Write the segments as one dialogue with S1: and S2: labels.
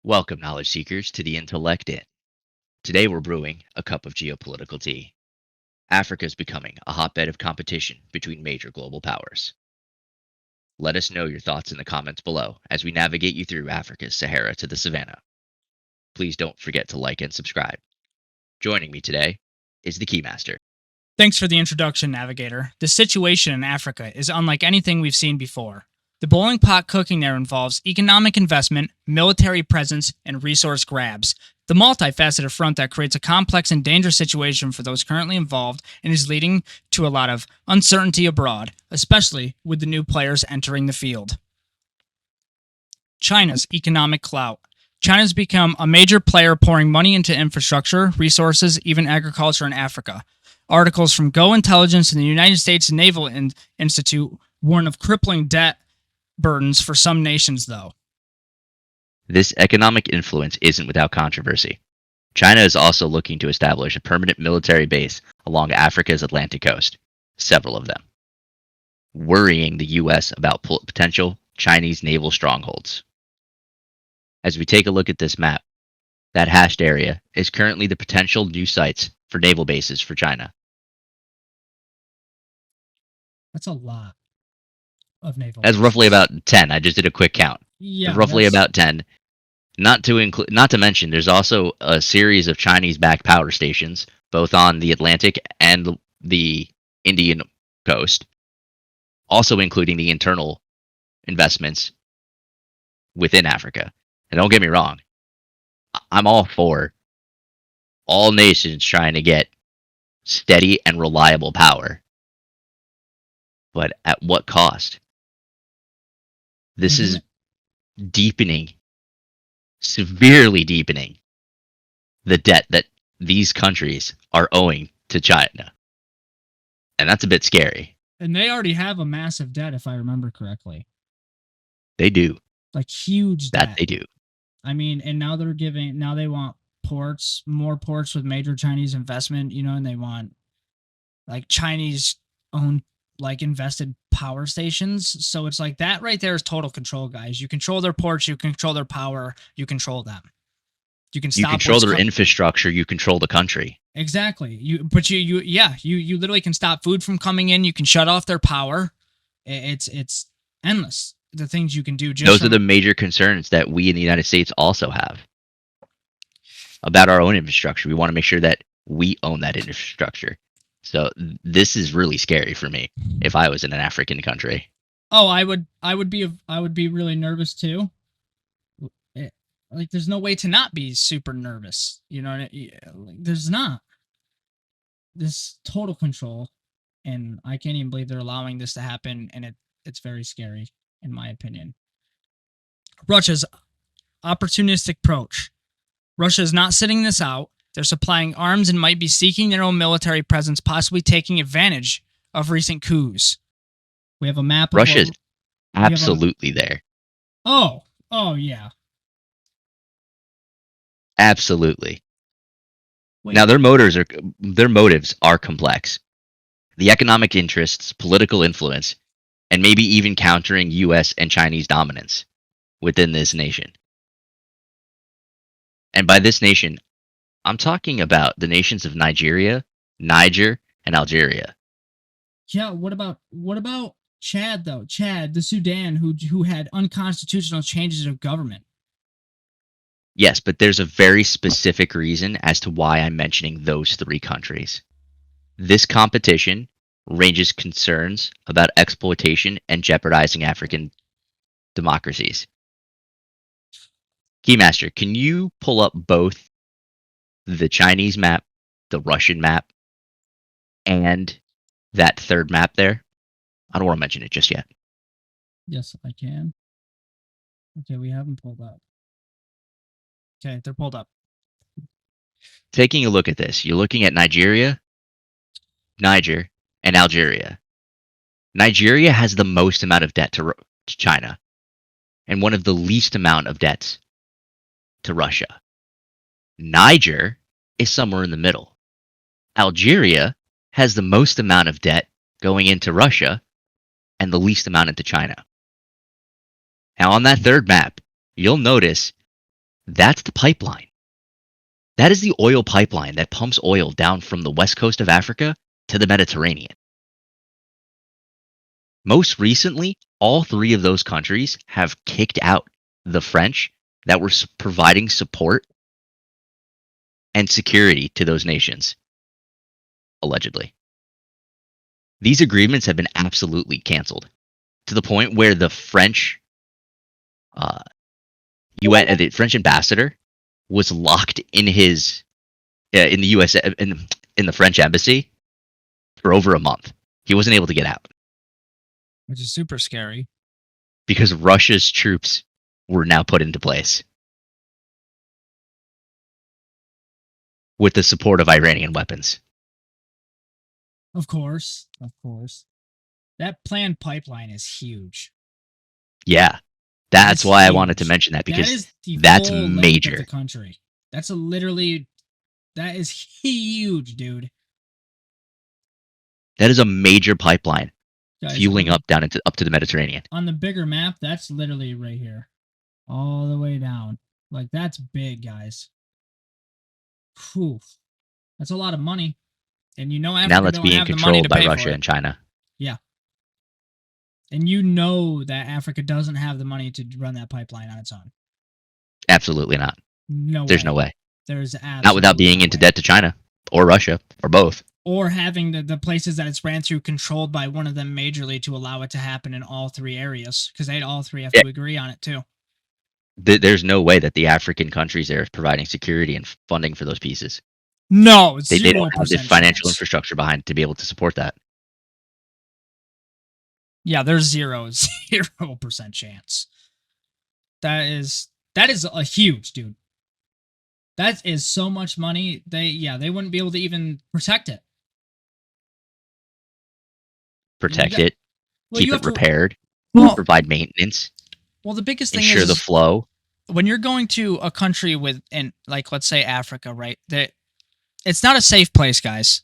S1: Welcome, knowledge seekers, to the Intellect Inn. Today we're brewing a cup of geopolitical tea. Africa is becoming a hotbed of competition between major global powers. Let us know your thoughts in the comments below as we navigate you through Africa's Sahara to the Savannah. Please don't forget to like and subscribe. Joining me today is the Keymaster.
S2: Thanks for the introduction, Navigator. The situation in Africa is unlike anything we've seen before. The boiling pot cooking there involves economic investment, military presence, and resource grabs. The multifaceted front that creates a complex and dangerous situation for those currently involved and is leading to a lot of uncertainty abroad, especially with the new players entering the field. China's economic clout. China's become a major player pouring money into infrastructure, resources, even agriculture in Africa. Articles from Go Intelligence and the United States Naval Institute warn of crippling debt burdens for some nations, though.
S1: This economic influence isn't without controversy. China is also looking to establish a permanent military base along Africa's Atlantic coast, several of them, worrying the U.S. about potential Chinese naval strongholds. As we take a look at this map, that hashed area is currently the potential new sites for naval bases for China.
S2: That's a lot of naval
S1: That's
S2: bases.
S1: roughly about 10. I just did a quick count.
S2: Yeah,
S1: roughly about 10. Not to mention, there's also a series of Chinese-backed power stations, both on the Atlantic and the Indian coast, also including the internal investments within Africa. And don't get me wrong, I'm all for all nations trying to get steady and reliable power. But at what cost? This is deepening, severely deepening, the debt that these countries are owing to China. And that's a bit scary.
S2: And they already have a massive debt, if I remember correctly.
S1: They do.
S2: Like huge debt.
S1: That they do.
S2: I mean, and now they want ports, more ports with major Chinese investment, and they want like Chinese owned, like invested power stations. So it's like that right there is total control, guys. You control their ports, you control their power, you control them. You can stop.
S1: You control their infrastructure, you control the country.
S2: Exactly. You literally can stop food from coming in. You can shut off their power. It's endless. The things you can do.
S1: Those are the major concerns that we in the United States also have about our own infrastructure. We want to make sure that we own that infrastructure. So this is really scary for me if I was in an African country.
S2: Oh, I would be really nervous too. Like, there's no way to not be super nervous. There's not. This total control, and I can't even believe they're allowing this to happen, and it's very scary, in my opinion. Russia's opportunistic approach. Russia is not sitting this out. They're supplying arms and might be seeking their own military presence, possibly taking advantage of recent coups. We have a map.
S1: Russia's absolutely there.
S2: Oh yeah.
S1: Absolutely. Wait. Now their motives are complex. The economic interests, political influence, and maybe even countering US and Chinese dominance within this nation. And by this nation, I'm talking about the nations of Nigeria, Niger, and Algeria.
S2: Yeah, what about Chad though? Chad, the Sudan, who had unconstitutional changes of government.
S1: Yes, but there's a very specific reason as to why I'm mentioning those three countries. This competition ranges concerns about exploitation and jeopardizing African democracies. Keymaster, can you pull up both the Chinese map, the Russian map, and that third map there? I don't want to mention it just yet.
S2: Yes, I can. Okay, we have them pulled up. Okay, they're pulled up.
S1: Taking a look at this, you're looking at Nigeria, Niger, and Algeria. Nigeria has the most amount of debt to China, and one of the least amount of debts to Russia. Niger is somewhere in the middle. Algeria has the most amount of debt going into Russia and the least amount into China. Now on that third map, you'll notice That's the pipeline. That is the oil pipeline that pumps oil down from the west coast of Africa to the Mediterranean. Most recently, all three of those countries have kicked out the French that were providing support and security to those nations, allegedly. These agreements have been absolutely canceled to the point where the French the French ambassador was locked in his in the U.S. in the French embassy for over a month. He wasn't able to get out
S2: Which is super scary.
S1: because Russia's troops were now put into place with the support of Iranian weapons.
S2: Of course. That planned pipeline is huge.
S1: Yeah, that's
S2: It's
S1: why I wanted to
S2: huge.
S1: mention that
S2: That
S1: because
S2: is the
S1: that's
S2: full length
S1: major.
S2: of the country. That is huge, dude.
S1: That is a major pipeline
S2: Guys,
S1: fueling up to the Mediterranean.
S2: on the bigger map, that's literally right here, all the way down. Like, that's big, guys. Whew. That's a lot of money, and you know
S1: And
S2: Africa
S1: now that's
S2: don't
S1: being
S2: have the money
S1: controlled
S2: to
S1: by
S2: pay
S1: Russia
S2: for it.
S1: and China.
S2: And you know that Africa doesn't have the money to run that pipeline on its own.
S1: Absolutely not.
S2: No,
S1: There's no way.
S2: There's absolutely
S1: Not without being
S2: no
S1: into
S2: way.
S1: debt to China or Russia or both.
S2: Or having the places that it's ran through controlled by one of them majorly to allow it to happen in all three areas, because they'd all three have to agree on it too.
S1: There's no way that the African countries there is providing security and funding for those pieces.
S2: No,
S1: They
S2: 0%
S1: don't have the financial
S2: chance.
S1: infrastructure behind it to be able to support that.
S2: Yeah, there's 0% chance. That is a huge, dude. That is so much money. They wouldn't be able to even protect it.
S1: Protect it, keep it repaired, provide maintenance,
S2: Well, the biggest thing
S1: ensure
S2: is
S1: the flow.
S2: when you're going to a country like, let's say Africa, right? That it's not a safe place, guys.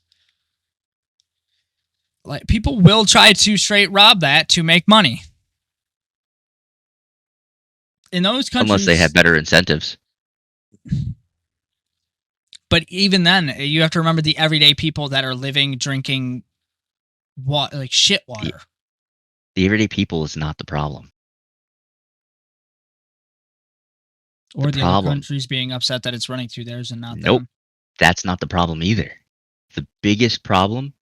S2: Like, people will try to straight rob that to make money. In those countries,
S1: Unless they have better incentives.
S2: But even then, you have to remember the everyday people that are living, drinking, like shit water.
S1: The everyday people is not the problem.
S2: Or the other countries being upset that it's running through theirs and not
S1: Nope.
S2: them.
S1: That's not the problem either. The biggest problem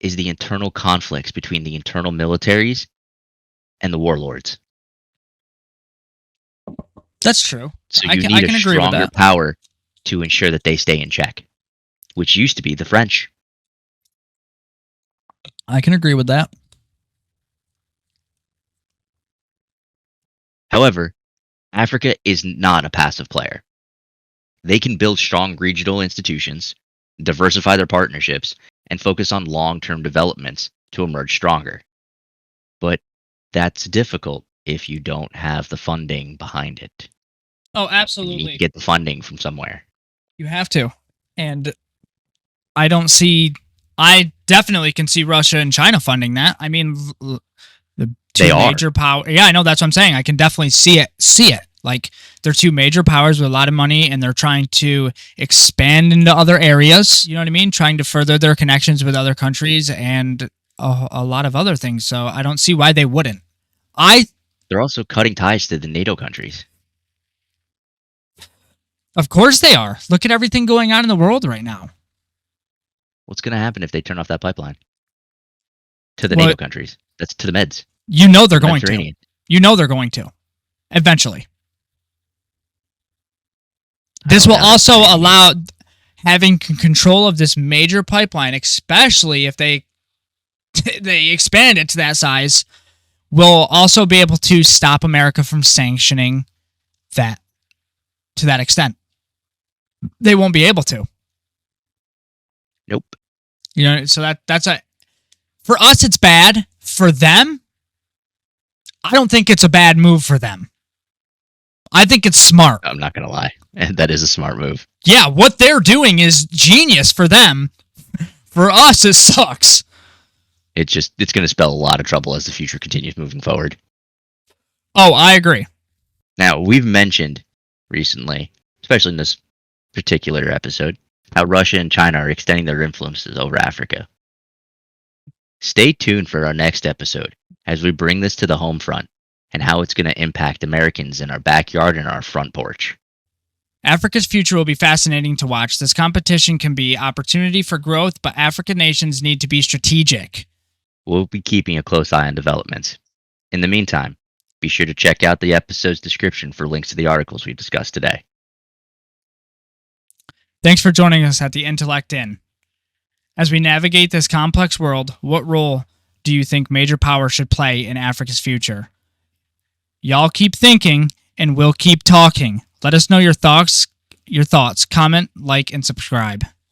S1: is the internal conflicts between the internal militaries and the warlords.
S2: That's true.
S1: So
S2: I
S1: you
S2: can
S1: need a
S2: agree with
S1: stronger
S2: that.
S1: power to ensure that they stay in check, which used to be the French.
S2: I can agree with that.
S1: However, Africa is not a passive player. They can build strong regional institutions, diversify their partnerships, and focus on long-term developments to emerge stronger. But that's difficult if you don't have the funding behind it.
S2: Oh,
S1: And
S2: absolutely.
S1: you need to get the funding from somewhere.
S2: You have to. And I definitely can see Russia and China funding that. I mean, the two major power. Yeah, I know, that's what I'm saying. I can definitely see it. Like, they're two major powers with a lot of money, and they're trying to expand into other areas. You know what I mean? Trying to further their connections with other countries and a lot of other things. So I don't see why they wouldn't.
S1: They're also cutting ties to the NATO countries.
S2: Of course they are. Look at everything going on in the world right now.
S1: What's going to happen if they turn off that pipeline? To the NATO countries. That's to the Meds.
S2: You know they're going to. You know they're going to. Eventually. This will also allow having control of this major pipeline, especially if they expand it to that size, will also be able to stop America from sanctioning that to that extent. They won't be able to.
S1: Nope.
S2: You know, so that's for us it's bad. For them, I don't think it's a bad move for them. I think it's smart.
S1: I'm not going to lie. That is a smart move.
S2: Yeah, what they're doing is genius for them. For us, it sucks.
S1: It's going to spell a lot of trouble as the future continues moving forward.
S2: Oh, I agree.
S1: Now, we've mentioned recently, especially in this particular episode, how Russia and China are extending their influences over Africa. Stay tuned for our next episode as we bring this to the home front and how it's going to impact Americans in our backyard and our front porch.
S2: Africa's future will be fascinating to watch. This competition can be opportunity for growth, but African nations need to be strategic.
S1: We'll be keeping a close eye on developments. In the meantime, be sure to check out the episode's description for links to the articles we discussed today.
S2: Thanks for joining us at the Intellect Inn. As we navigate this complex world, what role do you think major power should play in Africa's future? Y'all keep thinking, and we'll keep talking. Let us know your thoughts, comment, like, and subscribe.